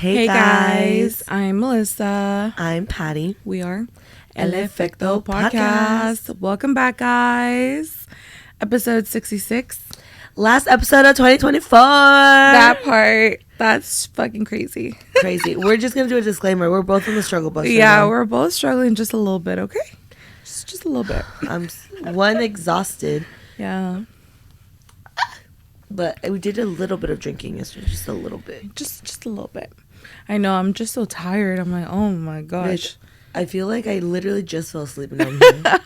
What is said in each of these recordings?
Hey guys, I'm Melissa. I'm Patty. We are Efecto Podcast. Welcome back, guys. Episode 66. Last episode of 2024. That part, that's fucking crazy. Crazy. We're just going to do a disclaimer. We're both in the struggle bus. Yeah, right now. we're both struggling just a little bit, okay? Just a little bit. I'm exhausted. Yeah. But we did a little bit of drinking yesterday. Just a little bit. Just a little bit. I know, I'm just so tired. I'm like, oh my gosh. I feel like I literally just fell asleep and I'm here.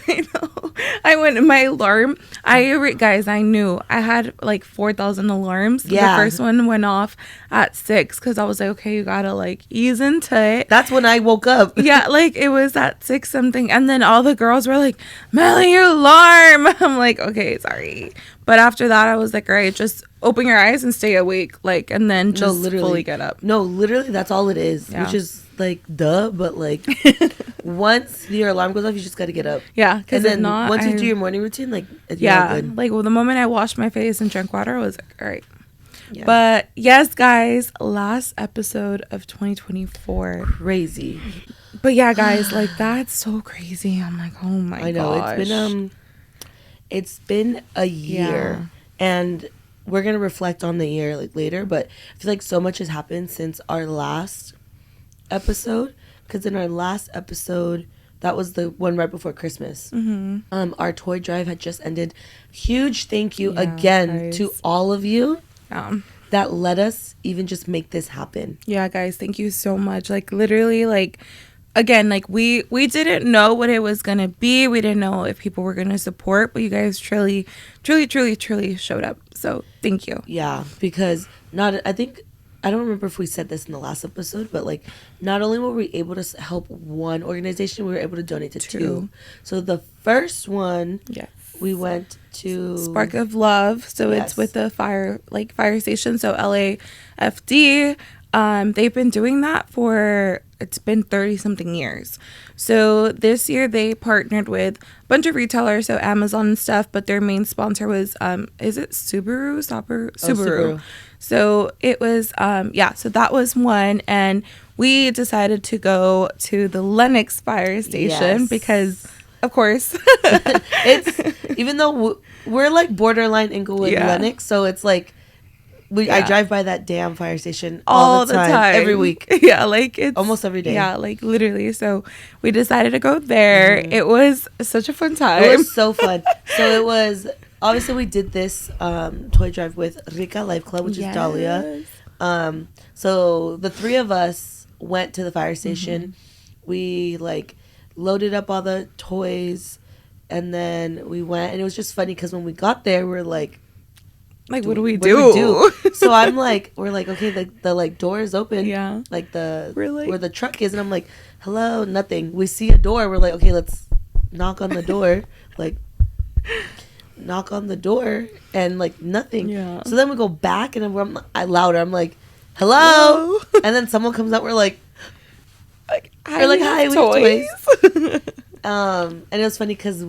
I know. I went in my alarm. Guys, I knew I had like 4,000 alarms. Yeah. The first one went off at 6 because I was like, okay, you gotta like ease into it. That's when I woke up. Yeah, like it was at 6 something, and then all the girls were like, Mely, your alarm. I'm like, okay, sorry. But after that, I was like, all right, just open your eyes and stay awake, like, and then just fully get up. No, literally, that's all it is. Yeah. Which is like duh, but like once your alarm goes off, you just got to get up. Yeah, because then once you do your morning routine, like good. Like the moment I washed my face and drank water, I was like, all right. Yeah. But yes, guys, last episode of 2024. Crazy. But yeah, guys, like that's so crazy. I'm like, oh my god. I know gosh. It's been a year, and we're gonna reflect on the year like later. But I feel like so much has happened since our last episode. Because in our last episode, that was the one right before Christmas. Mm-hmm. Our toy drive had just ended. Huge thank you again to all of you that let us even just make this happen. Yeah, guys, thank you so much. Like literally, like again, like we didn't know what it was gonna be. We didn't know if people were gonna support, but you guys truly showed up. So thank you. Yeah, because I don't remember if we said this in the last episode, but like not only were we able to help one organization, we were able to donate to two. So the first one, we went to Spark of Love. So it's with the fire station. So LAFD. They've been doing that it's been 30 something years. So this year they partnered with a bunch of retailers, so Amazon and stuff, but their main sponsor was is it Subaru? Subaru. So it was so that was one, and we decided to go to the Lenox fire station because of course it's even though we're like borderline Inglewood Lenox, so it's like I drive by that damn fire station all the time, every week. Yeah, like it's almost every day. Yeah, like literally. So we decided to go there. Mm-hmm. It was such a fun time. It was so fun. So it was obviously we did this toy drive with Rica Life Club, which is Dahlia. So the three of us went to the fire station. Mm-hmm. We like loaded up all the toys, and then we went, and it was just funny because when we got there, we're like, what do we do? So I'm like, we're like, okay, the like door is open. Yeah. Like where the truck is. And I'm like, hello, nothing. We see a door. We're like, okay, let's knock on the door. Like, knock on the door and like nothing. Yeah. So then we go back and I'm louder. I'm like, hello. And then someone comes out. We're like hi, we have toys. And it was funny because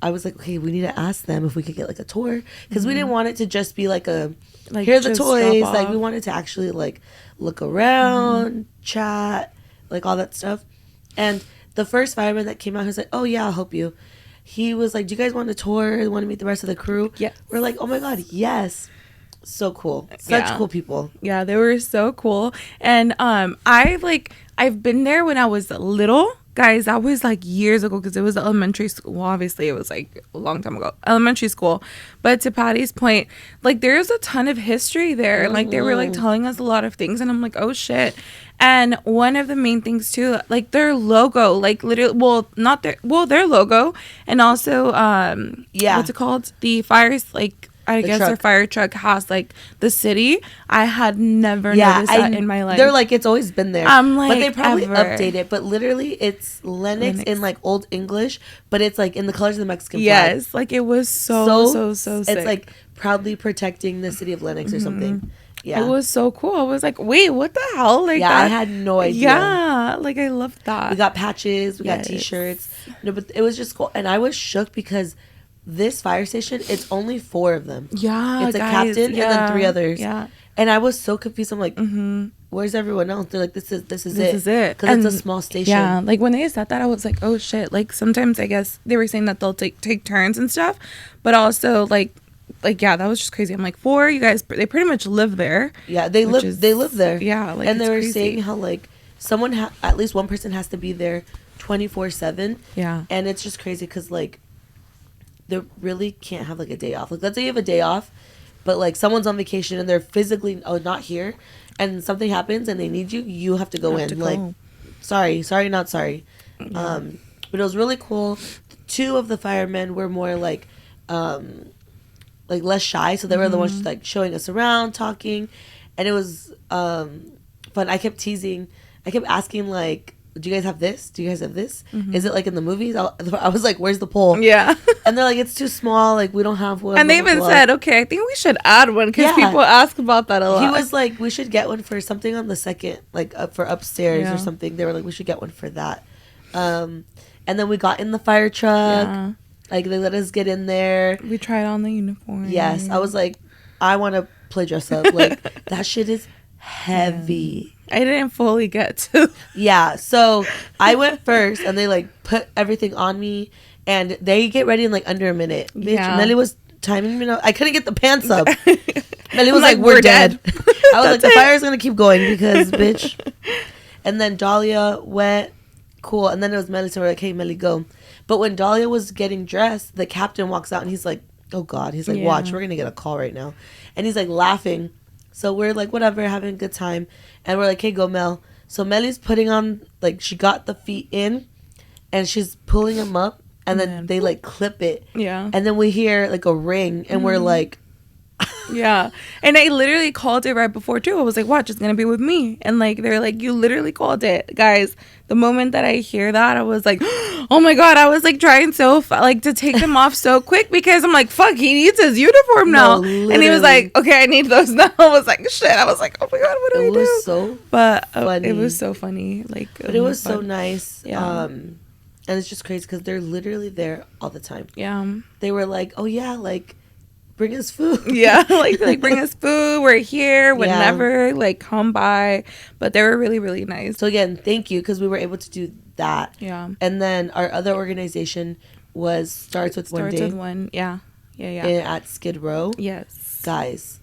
I was like, okay, we need to ask them if we could get like a tour, because we didn't want it to just be like here are the toys. Like we wanted to actually like look around, chat, like all that stuff. And the first fireman that came out, he was like, oh yeah, I'll help you. He was like, do you guys want a tour? You want to meet the rest of the crew? Yeah. We're like, oh my god, yes. So cool. Such cool people. Yeah, they were so cool. And I've been there when I was little. Guys, that was like years ago because it was elementary school. Well, obviously, it was like a long time ago. Elementary school. But to Patty's point, like there's a ton of history there. Mm-hmm. Like they were like telling us a lot of things. And I'm like, oh shit. And one of the main things too, like their logo, like literally, their logo. And also, what's it called? The fires, like, I guess their fire truck has like the city. I had never noticed that in my life. They're like, it's always been there. I'm like, but they probably update it. But literally, it's Lenox in like Old English, but it's like in the colors of the Mexican flag. Yes, like it was so sick. It's like proudly protecting the city of Lenox or something. Yeah, it was so cool. I was like, wait, what the hell? Like, I had no idea. Yeah, like I loved that. We got patches, we got T-shirts. No, but it was just cool, and I was shook because this fire station, it's only 4 of them. Yeah, it's a captain and then 3 others. Yeah, and I was so confused. I'm like, where's everyone else? They're like, this is is it. Because it's a small station. Yeah, like when they said that, I was like, oh shit. Like sometimes I guess they were saying that they'll take turns and stuff, but also like yeah, that was just crazy. I'm like, 4, you guys, they pretty much live there. Yeah, they live there. Yeah, like, and they were crazy. saying how like someone at least one person has to be there 24/7. Yeah, and it's just crazy because like they really can't have like a day off. Like let's say you have a day off, but like someone's on vacation and they're physically not here, and something happens and they need you, you have to go in. Like, sorry, not sorry. Yeah. But it was really cool. 2 of the firemen were more like less shy, so they were the ones like showing us around, talking, and it was fun. I kept asking like, do you guys have this? Do you guys have this? Is it like in the movies? I was like, where's the pole? Yeah. And they're like, it's too small. Like, we don't have one. And they even said, okay, I think we should add one because people ask about that a lot. He was like, we should get one for something on the second, like for upstairs or something. They were like, we should get one for that. And then we got in the fire truck. Yeah. Like, they let us get in there. We tried on the uniform. Yes. I was like, I want to play dress up. Like, that shit is heavy. I didn't fully get to. Yeah, so I went first, and they like put everything on me, and they get ready in like under a minute. Yeah. Nelly was timing me. I couldn't get the pants up. Nelly was like, "We're dead." I was like, "The fire's gonna keep going because, bitch." And then Dahlia went, cool, and then it was Melly. So we're like, "Hey, Melly, go." But when Dahlia was getting dressed, the captain walks out, and he's like, "Oh God," he's like, "Watch, we're gonna get a call right now," and he's like laughing. So we're like, whatever, having a good time. And we're like, hey, go Mel. So Melly's putting on, like, she got the feet in, and she's pulling them up, and then they, like, clip it. Yeah. And then we hear, like, a ring, and we're like... Yeah. And I literally called it right before, too. I was like, watch, it's going to be with me. And, like, they're like, you literally called it. Guys, the moment that I hear that, I was like, oh, my God. I was, like, trying to take them off so quick because I'm like, fuck, he needs his uniform now. No, and he was like, okay, I need those now. I was like, shit. I was like, oh, my God, what do we do? It was so funny. It was so funny. Like, but it was so nice. Yeah. And it's just crazy because they're literally there all the time. Yeah. They were like, oh, yeah, like, bring us food. Yeah, like bring us food. We're here whenever. Like, come by. But they were really, really nice. So again, thank you because we were able to do that. Yeah. And then our other organization was Starts with One. Yeah. At Skid Row. Yes. Guys.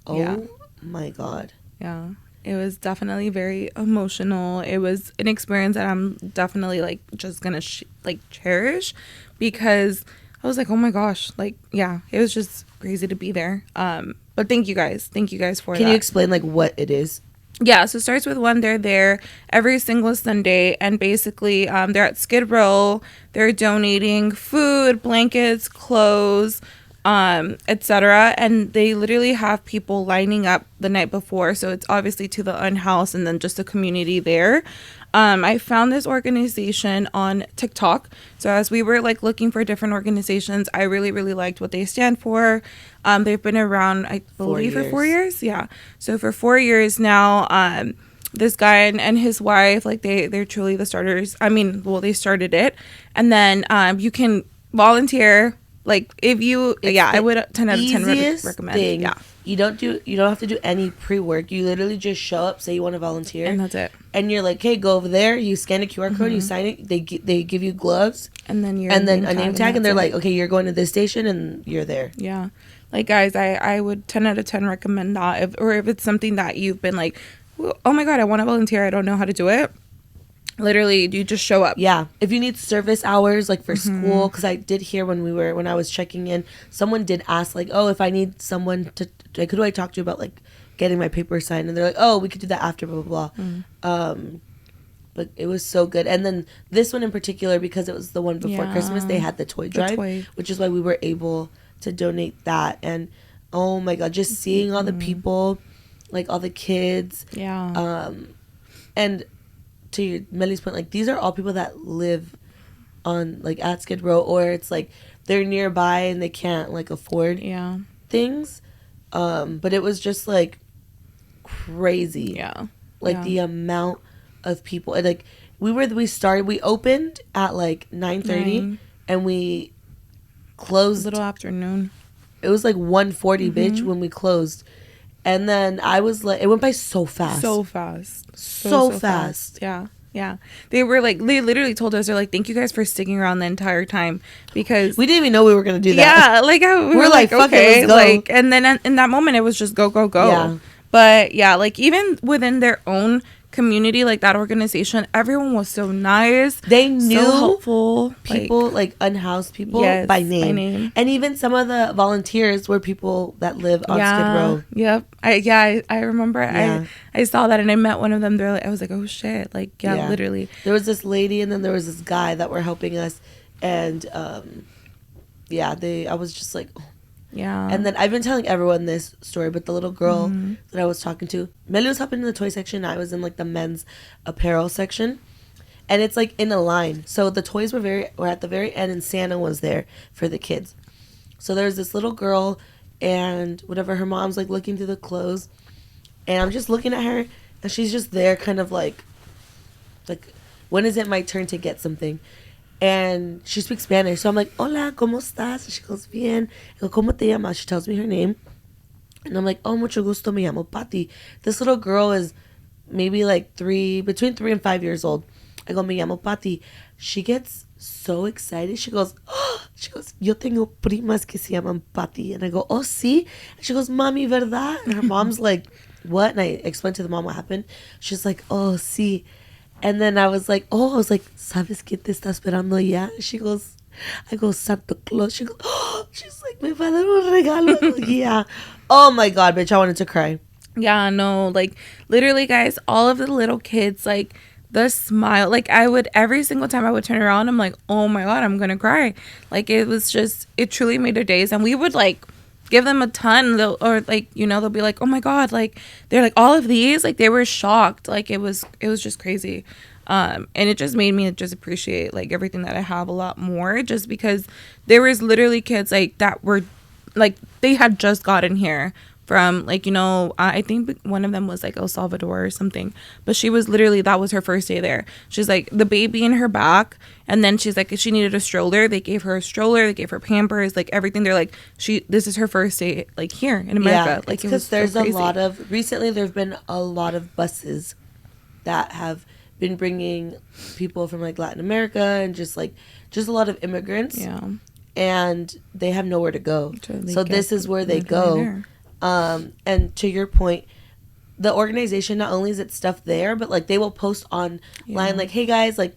Oh my God. Yeah. It was definitely very emotional. It was an experience that I'm definitely like just gonna cherish because I was like, oh my gosh, like, yeah, it was just crazy to be there. But thank you guys for that. Can you explain like what it is? Yeah, so it starts with one. They're there every single Sunday, and basically they're at Skid Row. They're donating food, blankets, clothes, etc. And they literally have people lining up the night before. So it's obviously to the unhoused and then just the community there. I found this organization on TikTok. So as we were like looking for different organizations, I really, really liked what they stand for. They've been around, I believe, for 4 years. Yeah. So for 4 years now, this guy and his wife, like they're truly the starters. I mean, well, they started it. And then you can volunteer. Like if you, I would 10 out of 10 recommend. Thing. Yeah. You don't have to do any pre-work. You literally just show up, say you want to volunteer, and that's it. And you're like, hey, go over there. You scan a QR code, you sign it. They give you gloves, and then a name tag, and they're like, okay, you're going to this station, and you're there. Yeah, like guys, I would 10 out of 10 recommend that. If it's something that you've been like, oh my God, I want to volunteer, I don't know how to do it. Literally, you just show up. Yeah. If you need service hours, like for school, because I did hear when I was checking in, someone did ask, like, oh, if I need someone to, like, who do I talk to about, like, getting my paper signed? And they're like, oh, we could do that after, blah, blah, blah. But it was so good. And then this one in particular, because it was the one before Christmas, they had the toy drive, which is why we were able to donate that. And, oh, my God, just seeing all the people, like, all the kids. Yeah. And to Melly's point, like, these are all people that live on, like, at Skid Row, or it's like they're nearby and they can't, like, afford things. But it was just like crazy. Yeah. Like the amount of people. And, like, we opened at like 9:30 and we closed little afternoon. It was like 1:40 bitch when we closed. And then I was like, it went by so fast. So fast. So fast. Yeah. Yeah. They were like, they literally told us, they're like, thank you guys for sticking around the entire time, because we didn't even know we were going to do that. Yeah. Like, we were like, fuck okay. It, let's go. Like, and then in that moment, it was just go, go, go. Yeah. But yeah, like even within their own community, like that organization, everyone was so nice. They knew so helpful people, like unhoused people, yes, by name. And even some of the volunteers were people that live on Skid Row. Yep. I remember. Yeah. I saw that, and I met one of them. They're like, I was like, oh shit, like literally. There was this lady, and then there was this guy that were helping us, and I was just like, oh. Yeah. And then I've been telling everyone this story, but the little girl that I was talking to, Mely was helping in the toy section. I was in like the men's apparel section, and it's like in a line. So the toys were at the very end, and Santa was there for the kids. So there's this little girl, and whatever, her mom's like looking through the clothes, and I'm just looking at her, and she's just there, kind of like, when is it my turn to get something? And she speaks Spanish. So I'm like, hola, ¿cómo estás? And she goes, bien. I go, ¿cómo te llamas? She tells me her name. And I'm like, oh, mucho gusto, me llamo Patty. This little girl is maybe like between 3 and 5 years old. I go, me llamo Patty. She gets so excited. She goes, yo tengo primas que se llaman Patty. And I go, oh, sí? And she goes, mami, ¿verdad? And her mom's like, what? And I explained to the mom what happened. She's like, oh, sí. And then I was like, ¿sabes quién te está esperando ya? She goes, I go, Santa Claus. She goes, she's like, me va a dar un regalo. Yeah. Oh my God, bitch, I wanted to cry. Yeah, no, like literally, guys, all of the little kids, like the smile, like I would, every single time I would turn around, I'm like, oh my God, I'm gonna cry. Like it was just, it truly made their days. And we would like give them a ton, or like, you know, they'll be like, oh my God, like they're like, all of these, like they were shocked. Like it was just crazy. And it just made me just appreciate like everything that I have a lot more, just because there was literally kids like that were like, they had just gotten here from like, you know, I think one of them was like El Salvador or something, but she was literally, that was her first day there. She's like the baby in her back, and then she's like, if she needed a stroller, they gave her a stroller, they gave her Pampers, like everything. They're like, this is her first day like here in America. Like because there's so recently there've been a lot of buses that have been bringing people from like Latin America and just a lot of immigrants. Yeah. And they have nowhere to go. So this is where they go. And to your point, the organization, not only is it stuff there, but like they will post online like, hey guys, like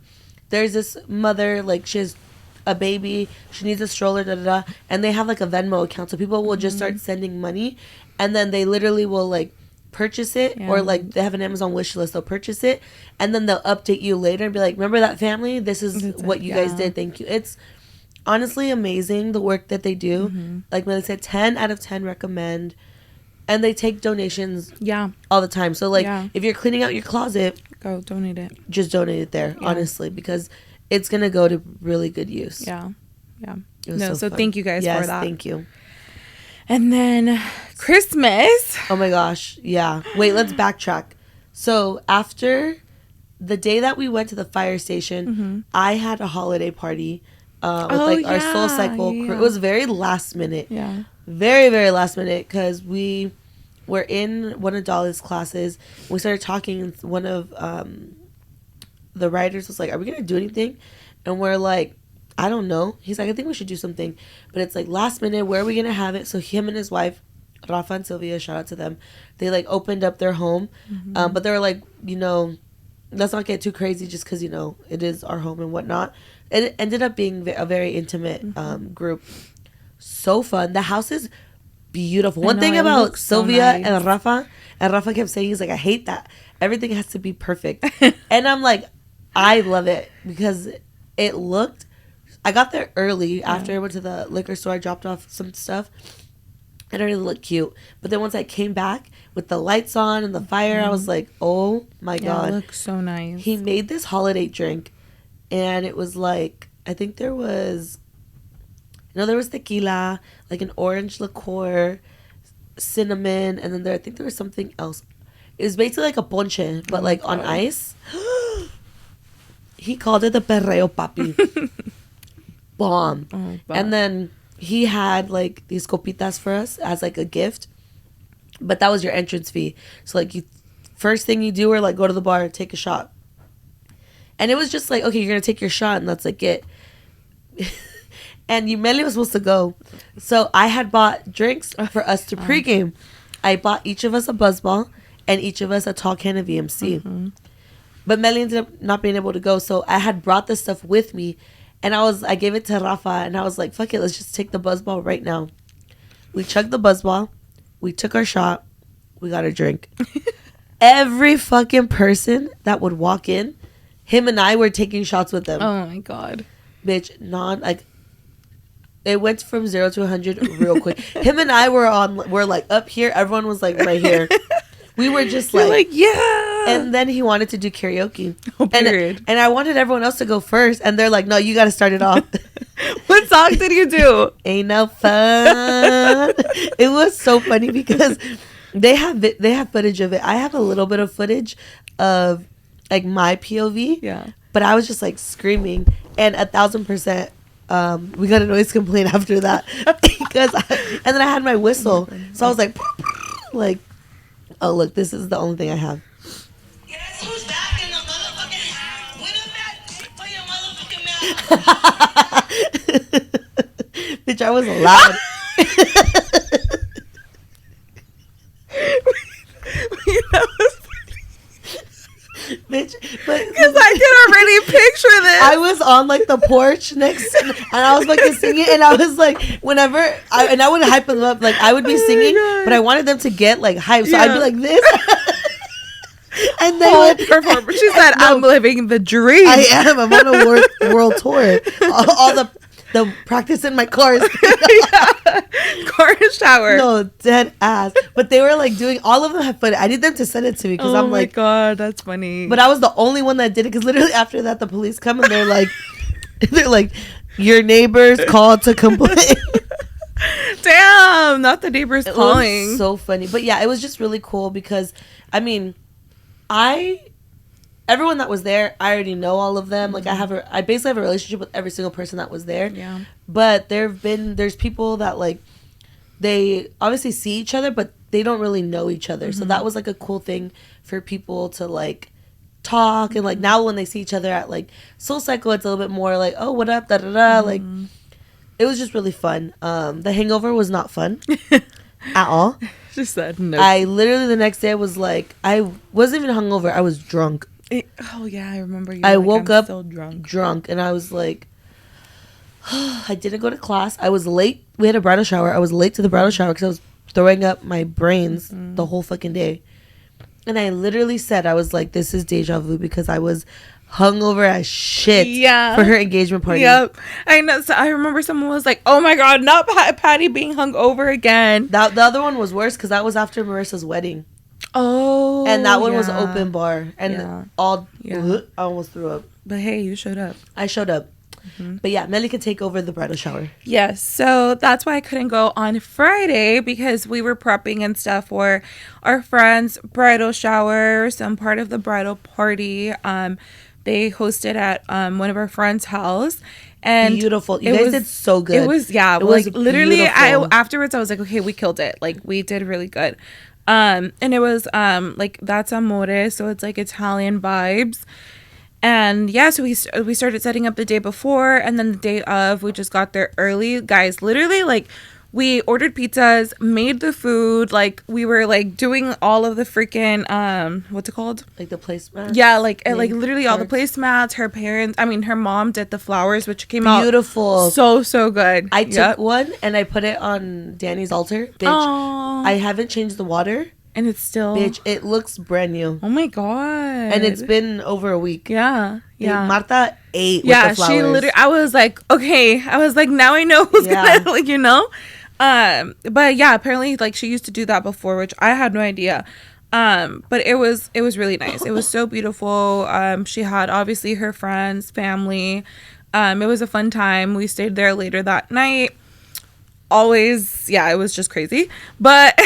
there's this mother, like she has a baby, she needs a stroller, and they have like a Venmo account, so people will just start sending money, and then they literally will like purchase it, or like they have an Amazon wish list, they'll purchase it, and then they'll update you later and be like, remember that family, this is what you guys did, thank you. It's honestly amazing the work that they do. Like when I said, 10 out of 10 recommend. And they take donations all the time. So like if you're cleaning out your closet, go donate it. Just donate it there, honestly, because it's gonna go to really good use. So thank you guys for that. Thank you. And then Christmas. Oh my gosh, yeah. Wait, let's backtrack. So after the day that we went to the fire station, I had a holiday party with our Soul Cycle crew. It was very last minute. Yeah. Very, very last minute, because we were in one of Dolly's classes. We started talking, and one of the writers was like, are we going to do anything? And we're like, I don't know. He's like, I think we should do something. But it's like last minute, where are we going to have it? So him and his wife, Rafa and Sylvia, shout out to them. They like opened up their home. But they were like, you know, let's not get too crazy just because, you know, it is our home and whatnot. And it ended up being a very intimate group. So fun. The house is beautiful. One thing about Sylvia and Rafa kept saying, he's like, I hate that everything has to be perfect. And I'm like, I love it, because it looked, I got there early after I went to the liquor store. I dropped off some stuff. It already looked cute, but then once I came back with the lights on and the fire, I was like, oh my God, it looks so nice. He made this holiday drink, and it was like, I think there was tequila, like an orange liqueur, cinnamon, and then I think there was something else. It was basically like a ponche, but like on ice. He called it the perreo papi. Bomb. And then he had like these copitas for us as like a gift. But that was your entrance fee. So like you, first thing you do or like go to the bar, take a shot. And it was just like, okay, you're gonna take your shot and that's like it. And Mely was supposed to go. So I had bought drinks for us to pregame. I bought each of us a buzzball and each of us a tall can of VMC. Mm-hmm. But Mely ended up not being able to go. So I had brought this stuff with me. And I gave it to Rafa and I was like, fuck it, let's just take the buzzball right now. We chugged the buzzball. We took our shot. We got a drink. Every fucking person that would walk in, him and I were taking shots with them. Oh my God. Bitch, it went from 0 to 100 real quick. Him and I were like up here. Everyone was like right here. We were just like, yeah. And then he wanted to do karaoke. Oh, period. And I wanted everyone else to go first. And they're like, no, you got to start it off. What song did you do? Ain't no fun. It was so funny because they have footage of it. I have a little bit of footage of like my POV. Yeah. But I was just like screaming. And 1,000%. We got a noise complaint after that and then I had my whistle, so I was like, oh look, this is the only thing I have. Guess who's back in the motherfucking house? With a mouth. Bitch, I was loud. That was bitch, but because I can already picture this. I was on like the porch next and I was like singing and I was like whenever I would hype them up, like I would be singing but I wanted them to get like hype, so I'd be like this. And then performer, she said, I'm living the dream. I am. I'm on a world tour. All the practice in my car is car shower. No, dead ass. But they were like doing, all of them have fun. I need them to send it to me because I'm like, oh my God, that's funny. But I was the only one that did it because literally after that the police come and they're like your neighbors called to complain. Damn, not the neighbors calling. Was so funny. But yeah, it was just really cool because I mean, everyone that was there, I already know all of them. Like I basically have a relationship with every single person that was there. Yeah. But there's people that like they obviously see each other, but they don't really know each other. Mm-hmm. So that was like a cool thing for people to like talk and like now when they see each other at like Soul Cycle, it's a little bit more like, oh, what up, da da da. Mm-hmm. Like it was just really fun. The hangover was not fun at all. She said no. I literally the next day was like, I wasn't even hungover. I was drunk. Oh yeah, I remember. I woke up so drunk, and I was like, I didn't go to class. I was late. We had a bridal shower. I was late to the bridal shower because I was throwing up my brains the whole fucking day. And I literally said, I was like, this is deja vu because I was hungover as shit for her engagement party. Yep. I know. So I remember someone was like, oh my God, not Patty being hungover again. The other one was worse because that was after Marissa's wedding. Oh. And that one was open bar. And I almost threw up. But hey, you showed up. I showed up. Mm-hmm. But yeah, Mely can take over the bridal shower. Yes, so that's why I couldn't go on Friday because we were prepping and stuff for our friend's bridal shower, some part of the bridal party. They hosted at one of our friends' house. And beautiful. You guys did so good. It was, yeah. It was literally, afterwards I was like, okay, we killed it. Like, we did really good. And it was like, that's amore, so it's like Italian vibes. And yeah, so we started setting up the day before, and then the day of, we just got there early. Guys, literally, like, we ordered pizzas, made the food, like, we were, like, doing all of the freaking, what's it called? Like the placemats? Yeah, like literally all the placemats. Her mom did the flowers, which came out beautiful. So good. I took one, and I put it on Danny's altar. Bitch, aww. I haven't changed the water. And it's still... Bitch, it looks brand new. Oh my God. And it's been over a week. Yeah. Marta ate with the flowers. She literally... I was like, okay. I was like, now I know who's gonna... Like, you know? But yeah, apparently, like, she used to do that before, which I had no idea. But it was really nice. It was so beautiful. She had, obviously, her friends, family. It was a fun time. We stayed there later that night. Always... Yeah, it was just crazy. But...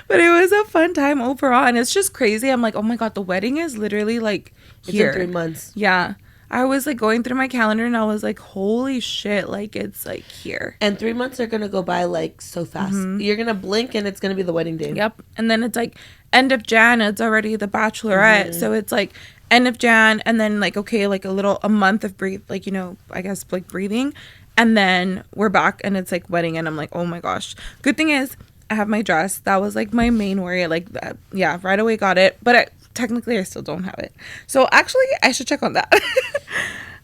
But it was a fun time overall, and it's just crazy. I'm like, oh my God, the wedding is literally like here. It's in 3 months. Yeah, I was like going through my calendar and I was like, holy shit, like it's like here. And 3 months are gonna go by like so fast. You're gonna blink and it's gonna be the wedding day. Yep. And then it's like end of Jan, it's already the bachelorette. So it's like end of Jan, and then like, okay, like a month of breathe, like, you know, I guess like breathing, and then we're back and it's like wedding, and I'm like, oh my gosh. Good thing is I have my dress. That was like my main worry. Like, yeah, right away got it, but technically I still don't have it. So actually I should check on that.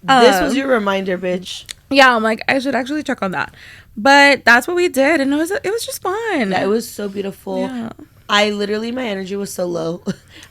This was your reminder, bitch. Yeah, I'm like, I should actually check on that. But that's what we did, and it was just fun. Yeah, it was so beautiful. Yeah. My energy was so low.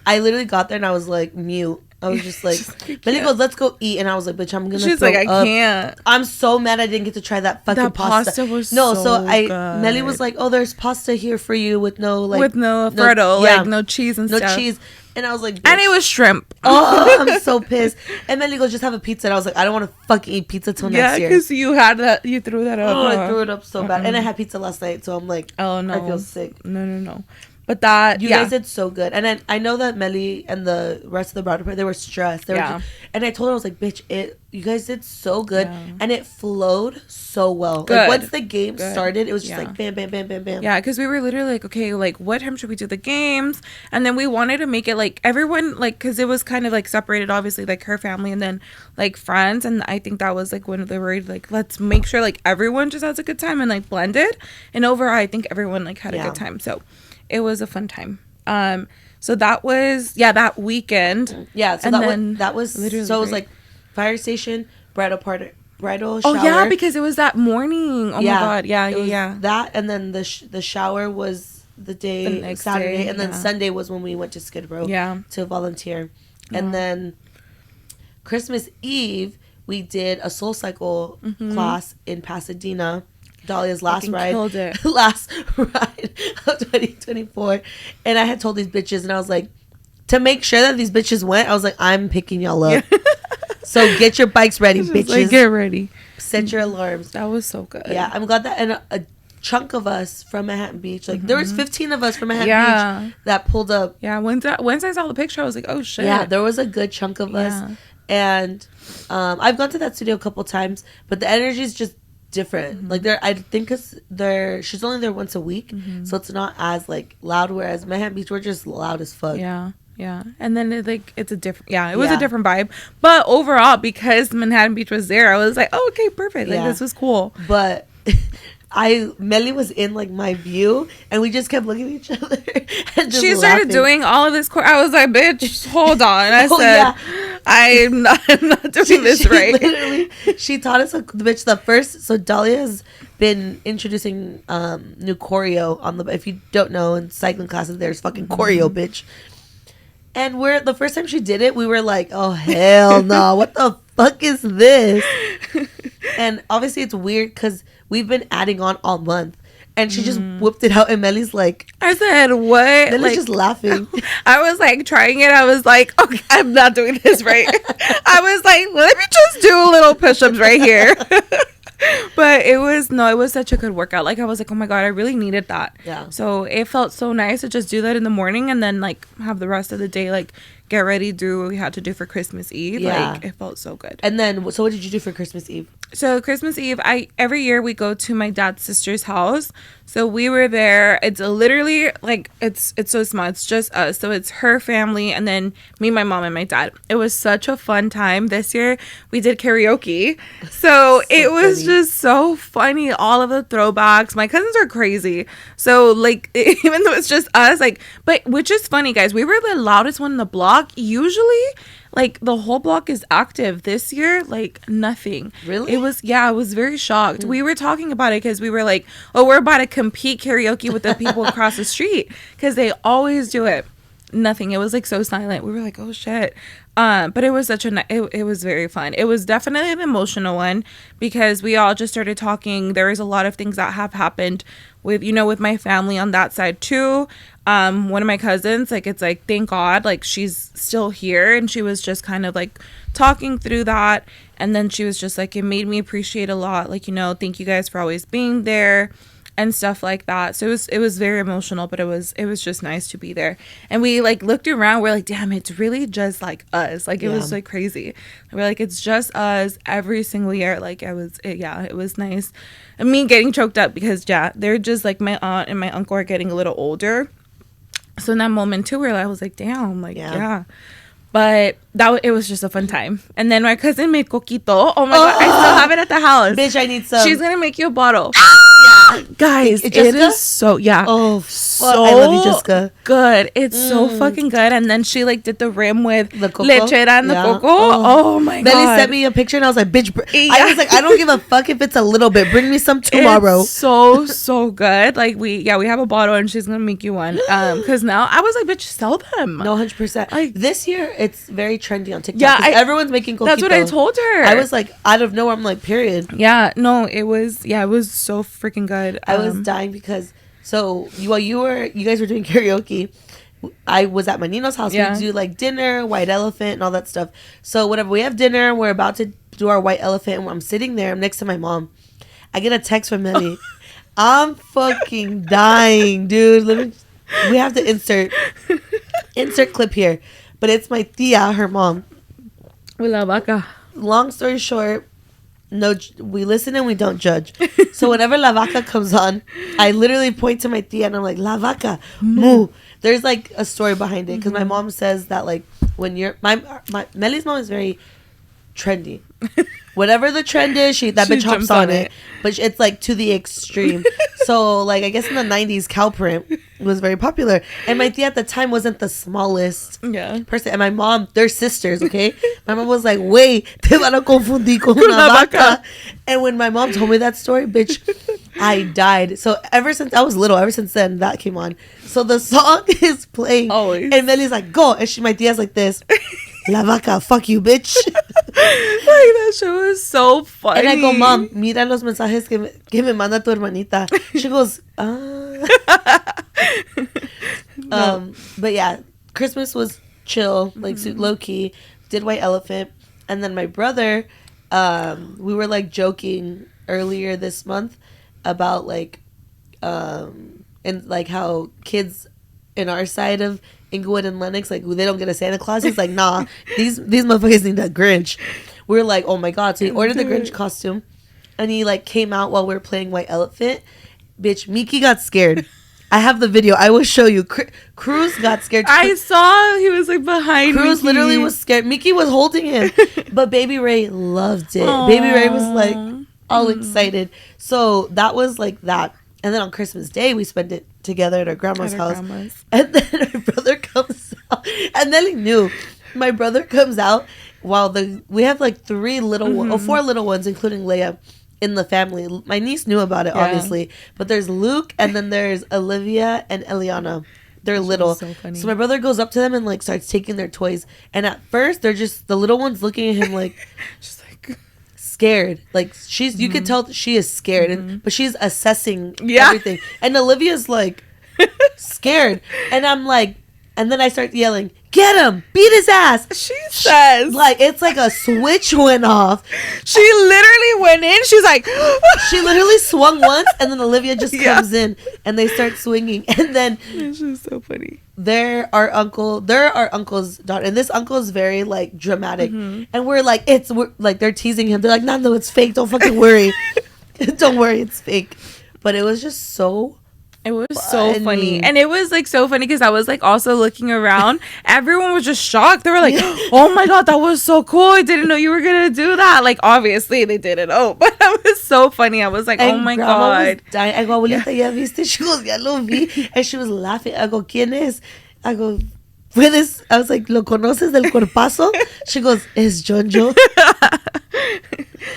I literally got there and I was like mute. I was just like, Mely goes, let's go eat. And I was like, bitch, I'm going to throw up. I can't. I'm so mad I didn't get to try that fucking pasta. That pasta was so good. Mely was like, oh, there's pasta here for you with no Alfredo, like no cheese and stuff. No cheese. And I was like, bitch. And it was shrimp. Oh, I'm so pissed. And Mely goes, just have a pizza. And I was like, I don't want to fucking eat pizza till next year. Yeah, because you had that, you threw that up. Oh, I threw it up so bad. And I had pizza last night, so I'm like, oh no, I feel sick. No. But that you guys did so good, and then I know that Mely and the rest of the bridal party, they were stressed. And I told her, I was like, "Bitch, you guys did so good, and it flowed so well. Good. Like once the game started, it was just like bam, bam, bam, bam, bam. Yeah, because we were literally like, okay, like what time should we do the games? And then we wanted to make it like everyone, like, because it was kind of like separated, obviously, like her family and then like friends, and I think that was like one of the worried, like let's make sure like everyone just has a good time and like blended. And overall, I think everyone like had a good time. So. It was a fun time. So that was that weekend. Yeah, so that was literally so it was like fire station, bridal shower. Oh yeah, because it was that morning. Oh my god, yeah. That, and then the shower was the next Saturday, day, and then Sunday was when we went to Skid Row to volunteer, and then Christmas Eve we did a Soul Cycle class in Pasadena. Dahlia's last ride of 2024, and I had told these bitches, and I was like, to make sure that these bitches went, I was like, I'm picking y'all up. So get your bikes ready, bitches. Like, get ready. Set your alarms. That was so good. Yeah, I'm glad that, and a chunk of us from Manhattan Beach, like there was 15 of us from Manhattan Beach that pulled up. Yeah, once I saw the picture, I was like, oh shit. Yeah, there was a good chunk of us, and I've gone to that studio a couple times, but the energy is just different. Like I think she's only there once a week, so it's not as like loud, whereas Manhattan Beach we're just loud as fuck. Yeah And then it's a different it was a different vibe, but overall, because Manhattan Beach was there, I was like, oh, okay, perfect, like this was cool. But Mely was in like my view, and we just kept looking at each other and just she started doing all of this I was like, bitch, hold on. I said, I'm not doing this right. Literally, she taught us the first. So Dahlia has been introducing new choreo on the. If you don't know, in cycling classes, there's fucking choreo, bitch. And the first time she did it, we were like, oh hell no, what the fuck is this? And obviously it's weird because we've been adding on all month. And she just whipped it out, and Mely's like, I said, what? Mely's like, just laughing. I was like trying it. I was like, okay, I'm not doing this right. I was like, let me just do a little push-ups right here. But it was such a good workout. Like I was like, oh my god, I really needed that. Yeah. So it felt so nice to just do that in the morning and then like have the rest of the day like get ready, do what we had to do for Christmas Eve. Yeah. Like it felt so good. And then, so what did you do for Christmas Eve? So Christmas Eve, every year we go to my dad's sister's house. So we were there. It's literally like it's so small. It's just us. So it's her family and then me, my mom, and my dad. It was such a fun time. This year we did karaoke. So it was just so funny. All of the throwbacks. My cousins are crazy. So like even though it's just us, like, but which is funny, guys. We were the loudest one in the block. Usually, like the whole block is active. This year, like nothing. Really? I was very shocked. We were talking about it because we were like, oh, we're about to compete karaoke with the people across the street because they always do it. Nothing. It was like so silent. We were like, oh shit. But it was it was very fun. It was definitely an emotional one because we all just started talking. There was a lot of things that have happened with my family on that side too. One of my cousins, like, it's like, thank God, like, she's still here. And she was just kind of like talking through that. And then she was just like, it made me appreciate a lot. Like, thank you guys for always being there. and stuff like that. So it was very emotional, but it was just nice to be there. And we like looked around, we're like, damn, it's really just like us. Like it was like crazy. We're like, it's just us every single year. Like it was nice. And me getting choked up because they're just like, my aunt and my uncle are getting a little older. So in that moment too, I was like, damn, like But it was just a fun time. And then my cousin made coquito. Oh my god, I still have it at the house. Bitch, I need some. She's gonna make you a bottle. Yeah, guys, it is so so I love you, Jessica. Good. It's so fucking good. And then she like did the rim with the coco? Lechera and the coco. Oh my god. Belly sent me a picture and I was like, bitch. I was like, I don't give a fuck if it's a little bit. Bring me some tomorrow. It's so good. Like we have a bottle and she's gonna make you one. Because now I was like, bitch, sell them. No, 100%. Like this year, it's very trendy on TikTok. Yeah, everyone's making coquito. That's what I told her. I was like, out of nowhere, I'm like, period. Yeah, no, it was so freaking good. I was dying because while you guys were doing karaoke, I was at my Nino's house. We do like dinner, white elephant, and all that stuff. So whenever we have dinner, we're about to do our white elephant, and I'm sitting there, I'm next to my mom. I get a text from Mely. I'm fucking dying, dude. We have to insert clip here, but it's my tia, her mom. La vaca. Long story short, we listen and we don't judge. So whenever La Vaca comes on, I literally point to my tia and I'm like, La Vaca, moo. There's like a story behind it because my mom says that like when you're my Mely's mom is very trendy. Whatever the trend is, she bitch hops on it. But it's like to the extreme. So like I guess in the 90s, cow print was very popular. And my tia at the time wasn't the smallest person. And my mom, they're sisters, okay? My mom was like, wait, te van a confundir con una vaca. And when my mom told me that story, bitch, I died. So ever since I was little, ever since then, that came on. So the song is playing. Always. And Mely's like, go. And my tia's like this. La vaca, fuck you, bitch. Like that show is so funny. And I go, Mom, mira los mensajes que me manda tu hermanita. She goes, but yeah, Christmas was chill, like low key. Did white elephant, and then my brother, we were like joking earlier this month about like, and like how kids in our side of Inglewood and Lenox, like they don't get a Santa Claus. He's like, nah, these motherfuckers need a Grinch. We're like, oh my god. So he ordered the Grinch costume and he like came out while we were playing white elephant. Bitch, Mickey got scared. I have the video. I will show you. Cruz got scared. I saw he was like behind Cruz Mickey. Literally was scared. Mickey was holding him. But Baby Ray loved it. Aww. Baby Ray was like all excited. So that was like that. And then on Christmas Day, we spent it together at our grandma's house. And then my brother comes out. And then he knew. My brother comes out while we have like 4 little ones, including Leia, in the family. My niece knew about it, obviously. But there's Luke, and then there's Olivia and Eliana. They're little. So funny. So my brother goes up to them and like starts taking their toys. And at first, they're just the little ones looking at him like... She's like... scared. Like you could tell that she is scared, but she's assessing everything. And Olivia's like scared, and I'm like, and then I start yelling, "Get him! Beat his ass!" She says, like it's like a switch went off. She literally went in. She's like, she literally swung once, and then Olivia just comes in, and they start swinging, and then she's so funny. They're our uncle's daughter, and this uncle is very like dramatic, and we're like they're teasing him. They're like, no, it's fake. Don't fucking worry. Don't worry, it's fake. But it was just so. It was so funny. And it was like so funny because I was like also looking around. Everyone was just shocked. They were like, oh my god, that was so cool. I didn't know you were gonna do that. Like obviously they didn't know, but it was so funny. I was like, oh my god. I go, abuelita, ya viste? She goes, ya lo vi. And she was laughing. I go, ¿quién es? I go, ¿puedes? I was like, ¿lo conoces del cuerpazo? She goes, es Jonjo.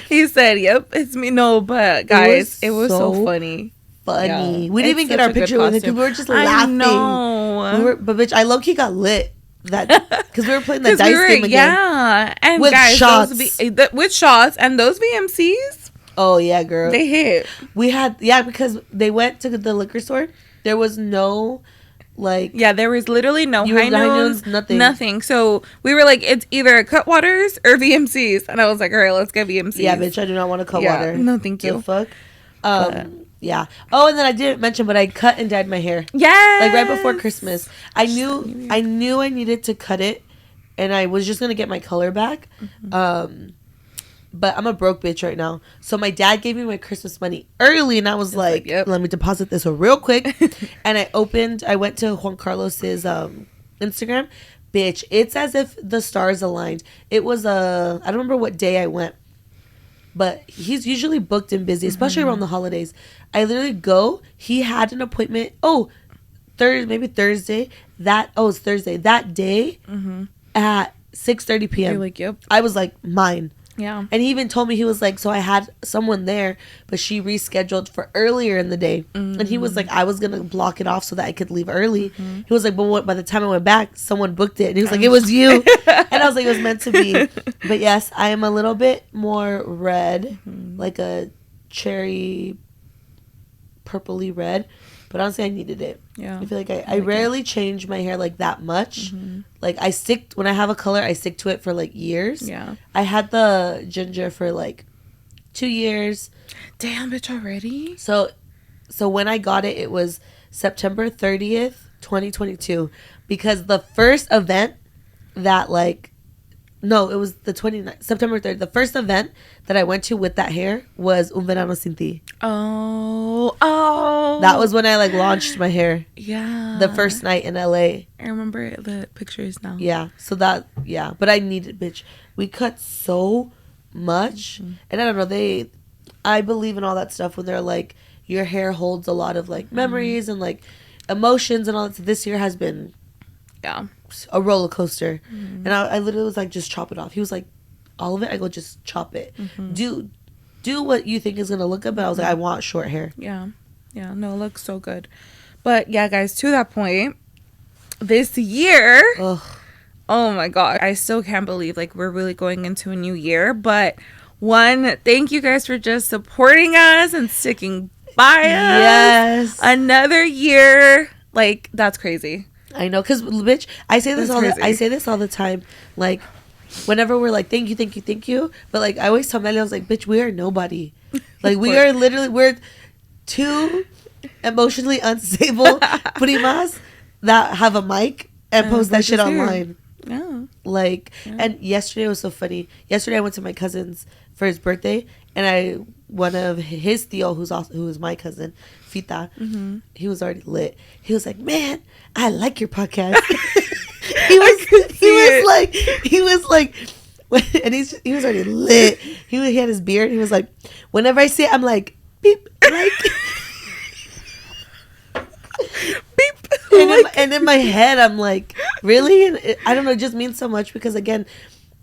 He said, yep, it's me. No, but guys, it was so funny. Funny. Yeah, we didn't even get our picture with it because we were just laughing. But bitch, I low-key got lit because we were playing the dice game again. Yeah, and with guys, shots. With shots, and those VMCs. Oh yeah, girl. They hit. We had because they went to the liquor store. There was no there was literally no high noons, nothing. So we were like, it's either Cutwaters or VMCs, and I was like, all right, let's get VMCs. Yeah, bitch, I do not want a Cutwater. No, thank you. The fuck. Yeah. Oh, and then I didn't mention, but I cut and dyed my hair. Yes. Like right before Christmas. I knew I needed to cut it, and I was just gonna get my color back. But I'm a broke bitch right now. So my dad gave me my Christmas money early, and I was like, yep. let me deposit this real quick. And I went to Juan Carlos's Instagram. Bitch, it's as if the stars aligned. It was I don't remember what day I went, but he's usually booked and busy, especially around the holidays. I literally go. He had an appointment. Oh, maybe Thursday. It's Thursday. That day at 6:30 p.m. You're like, yep. I was like, mine. Yeah. And he even told me, he was like, so I had someone there, but she rescheduled for earlier in the day. And he was like, I was going to block it off so that I could leave early. He was like, but by the time I went back, someone booked it. And he was like, it was you. And I was like, it was meant to be. But yes, I am a little bit more red, like a cherry purpley red. But honestly, I needed it. Yeah. I feel like I rarely change my hair like that much. Like when I have a color, I stick to it for like years. Yeah. I had the ginger for like 2 years. Damn, bitch, already? So when I got it, it was September 30th, 2022. Because the first event that no, it was the 29th, September 3rd. The first event that I went to with that hair was Un Verano Sin Ti. Oh. That was when I launched my hair. Yeah. The first night in LA. I remember the pictures now. Yeah. So but I needed, bitch. We cut so much. And I don't know, I believe in all that stuff when they're like, your hair holds a lot of memories and emotions and all that. So this year has been a roller coaster. And I literally was like, just chop it off. He was like, all of it? I go, just chop it. Do what you think is gonna look good. But I was like, I want short hair. Yeah no, it looks so good. But yeah, guys, to that point, this year, oh my god, I still can't believe we're really going into a new year. But thank you guys for just supporting us and sticking by us. Yes, another year, that's crazy. I know, because bitch, I say this all the time. Whenever we're like, thank you. But I always tell Mely, I was like, bitch, we are nobody. We are literally, we're two emotionally unstable primas that have a mic and post that shit online. Yeah. And yesterday was so funny. Yesterday I went to my cousin's for his birthday, and one of his tío, who is my cousin, Fita, he was already lit. He was like, man, I like your podcast. he was like, and he was already lit. He had his beard. He was like, whenever I see it, I'm like, beep, beep. And in my head, I'm like, really? And I don't know. It just means so much because, again,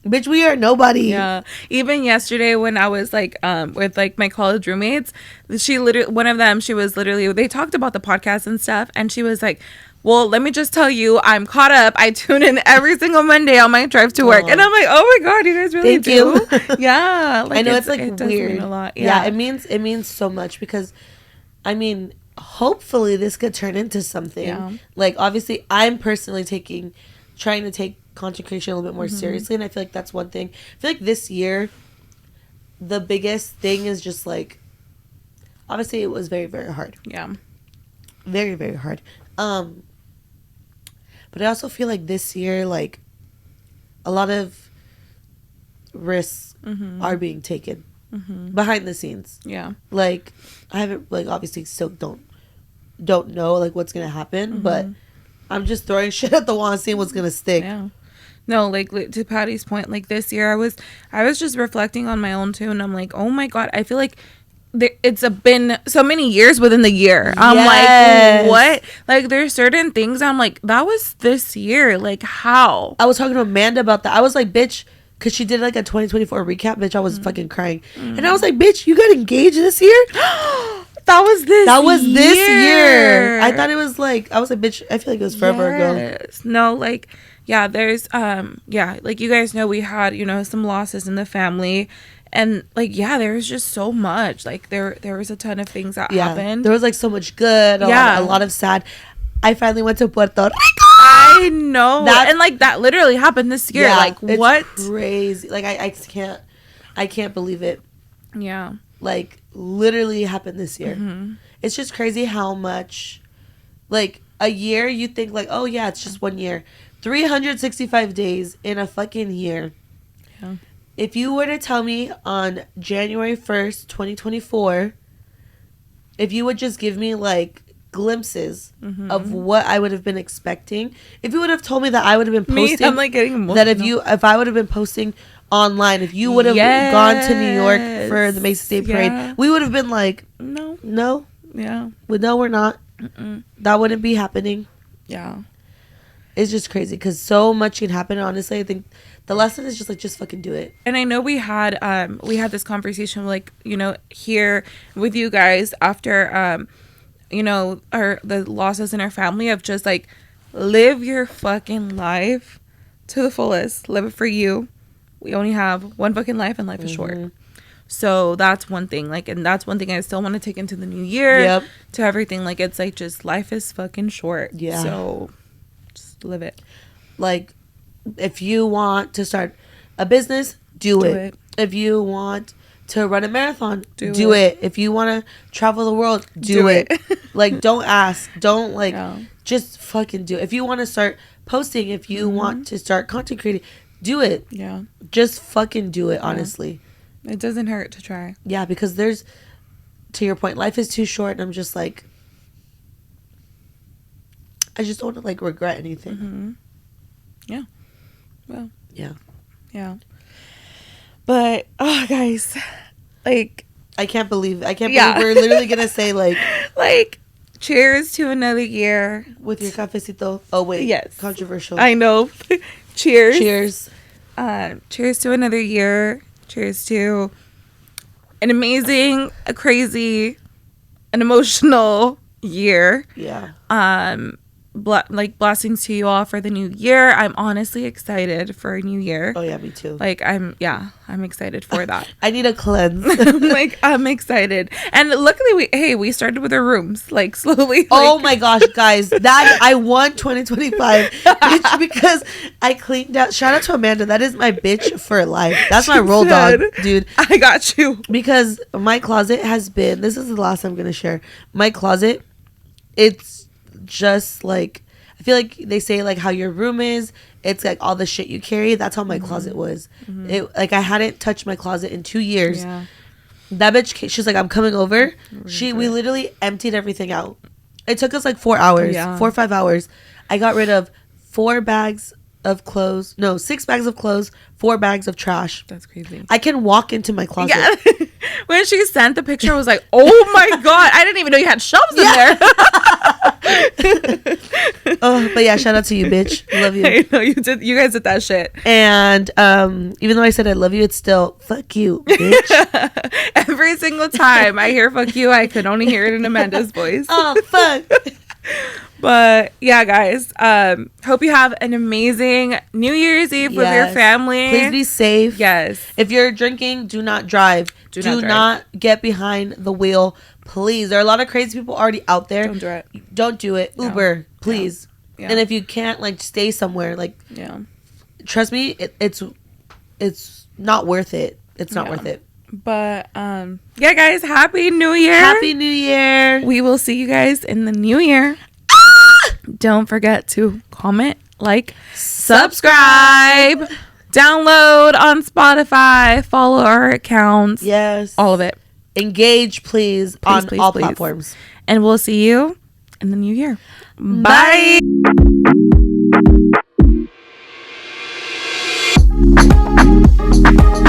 bitch, we are nobody. Yeah. Even yesterday when I was with my college roommates, one of them, she was literally, they talked about the podcast and stuff, and she was like, well, let me just tell you, I'm caught up. I tune in every single Monday on my drive to work. And I'm like, oh my God, you guys really do? Yeah. I know it's it weird. Does mean a lot. Yeah, it means so much because, hopefully this could turn into something. Yeah. Obviously, I'm personally trying to take content creation a little bit more seriously. And I feel like that's one thing. I feel like this year, the biggest thing is just obviously it was very, very hard. Yeah. Very, very hard. But I also feel like this year, a lot of risks are being taken behind the scenes. Yeah. I haven't, obviously still don't know, what's going to happen, but I'm just throwing shit at the wall and seeing what's going to stick. Yeah. No, to Patty's point, this year I was just reflecting on my own too, and I'm like, oh my God, I feel like it's been so many years within the year. I'm like, what? There's certain things I'm like, that was this year. How? I was talking to Amanda about that. I was like, bitch, because she did a 2024 recap, bitch. I was fucking crying. And I was like, bitch, you got engaged this year? That was this year. I thought it was I was like, bitch, I feel like it was forever ago. No, yeah, there's, you guys know, we had, some losses in the family. And there was just so much. There was a ton of things that happened. There was so much good. A lot of sad. I finally went to Puerto Rico. I know. That literally happened this year. Yeah, what? Crazy. I can't believe it. Yeah. literally happened this year. It's just crazy how much, like, a year you think like, oh yeah, it's just 1 year. 365 days in a fucking year. Yeah. If you were to tell me on January 1st, 2024, if you would just give me like glimpses of what I would have been expecting, if you would have told me that I would have been posting, I'm like getting emotional. that if I would have been posting online, if you would have gone to New York for the Macy's Day Parade, we would have been like, no, yeah, no, we're not. That wouldn't be happening. Yeah, it's just crazy because so much can happen. Honestly, I think the lesson is just fucking do it. And I know we had this conversation, like, you know, here with you guys after you know, the losses in our family, of just like, live your fucking life to the fullest. Live it for you. We only have one fucking life, and life is short. So that's one thing, like, and that's one thing I still want to take into the new year. To everything, like, it's like, just life is fucking short. So just live it. Like, if you want to start a business, do it. If you want to run a marathon, do it. If you want to travel the world, do it. Like, don't ask, don't like, just fucking do it. If you want to start posting, if you want to start content creating, do it. Just fucking do it. Honestly, it doesn't hurt to try. Yeah, because there's, to your point, life is too short, and I'm just like, I just don't want to like regret anything. Well, yeah. But guys, like, I can't believe we're literally gonna say like cheers to another year with your cafecito. Oh wait, yes, controversial. I know. Cheers. Cheers to another year. Cheers to an amazing, a crazy, an emotional year. Yeah. Blessings to you all for the new year. I'm honestly excited for a new year. Oh yeah, me too. Like, I'm excited for that. I need a cleanse. I'm excited. And luckily we started with our rooms, like, slowly. Oh my gosh, guys, that I won 2025 bitch, because I cleaned out. Shout out to Amanda. That is my bitch for life. That's my roll dog, dude. I got you. Because my closet has been, this is the last I'm gonna share. My closet, it's just like, I feel like they say like how your room is, it's like all the shit you carry. That's how my closet was. It, like, I hadn't touched my closet in 2 years. That bitch, she's like, I'm coming over. We literally emptied everything out. It took us like 4 hours, 4 or 5 hours. I got rid of 6 bags of clothes, 4 bags of trash. That's crazy. I can walk into my closet. Yeah. When she sent the picture, I was like, oh my God, I didn't even know you had shelves in there. Oh, but yeah, shout out to you, bitch. Love you. I know you guys did that shit. And even though I said I love you, it's still fuck you, bitch. Every single time I hear fuck you, I could only hear it in Amanda's voice. Oh, fuck. But yeah, guys, hope you have an amazing New Year's Eve with your family. Please be safe. Yes. If you're drinking, do not drive. Do not get behind the wheel. Please. There are a lot of crazy people already out there. Don't do it. Don't do it. Uber, please. Yeah. And if you can't, like, stay somewhere, like, trust me, it's not worth it. It's not worth it. But yeah, guys, Happy New Year. Happy New Year. We will see you guys in the new year. Don't forget to comment, like, subscribe, download on Spotify, follow our accounts. Yes. All of it. Engage, please on all platforms. And we'll see you in the new year. Bye.